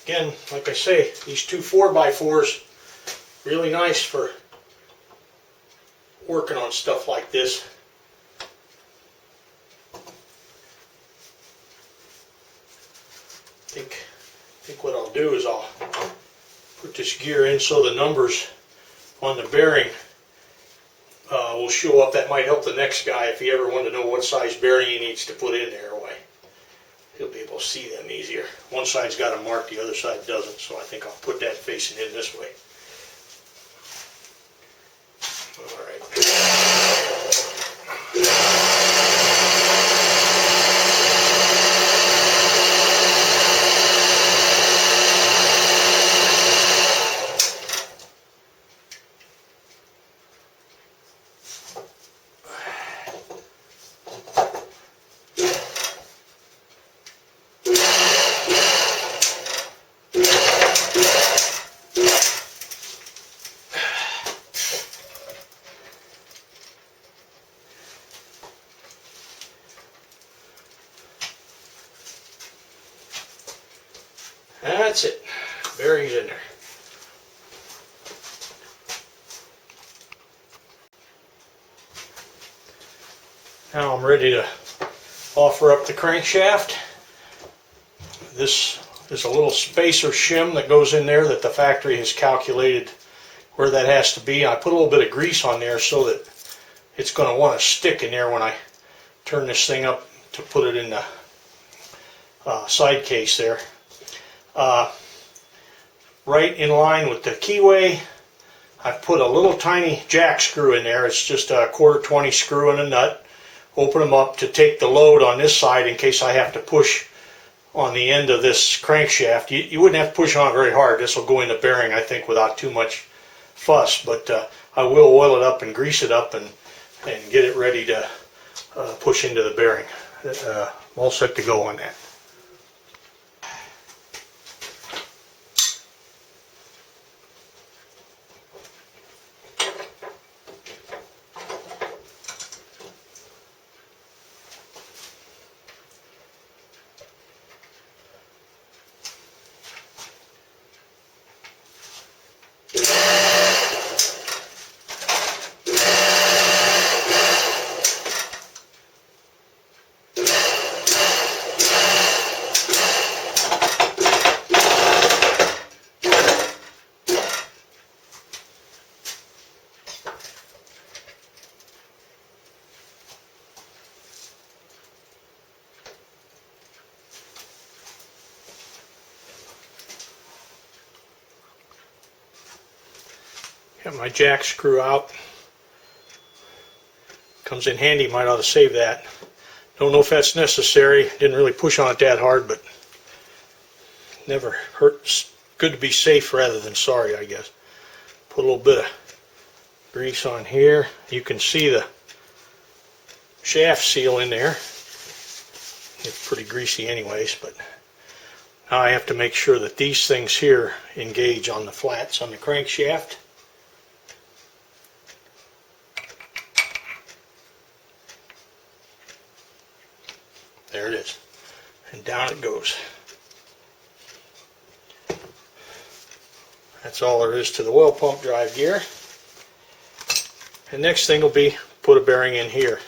Again, like I say, these two 4x4s, really nice for working on stuff like this. I think what I'll do is I'll put this gear in so the numbers on the bearing will show up. That might help the next guy if he ever wanted to know what size bearing he needs to put in there. Why, he'll be able to see them easier. One side's got a mark, the other side doesn't, so I think I'll put that facing in this way. Alright. That's it. Bearings in there. Now I'm ready to offer up the crankshaft. This is a little spacer shim that goes in there that the factory has calculated where that has to be. I put a little bit of grease on there so that it's going to want to stick in there when I turn this thing up to put it in the side case there. Right in line with the keyway, I've put a little tiny jack screw in there. It's just a 1/4 screw and a nut. Open them up to take the load on this side in case I have to push on the end of this crankshaft. You wouldn't have to push on it very hard. This will go in the bearing, I think, without too much fuss. But I will oil it up and grease it up and get it ready to push into the bearing. I'm all set to go on that. Got my jack screw out. Comes in handy, might ought to save that. Don't know if that's necessary. Didn't really push on it that hard, but never hurts. Good to be safe rather than sorry, I guess. Put a little bit of grease on here. You can see the shaft seal in there. It's pretty greasy anyways, but now I have to make sure that these things here engage on the flats on the crankshaft. There it is. And down it goes. That's all there is to the oil pump drive gear. The next thing will be put a bearing in here.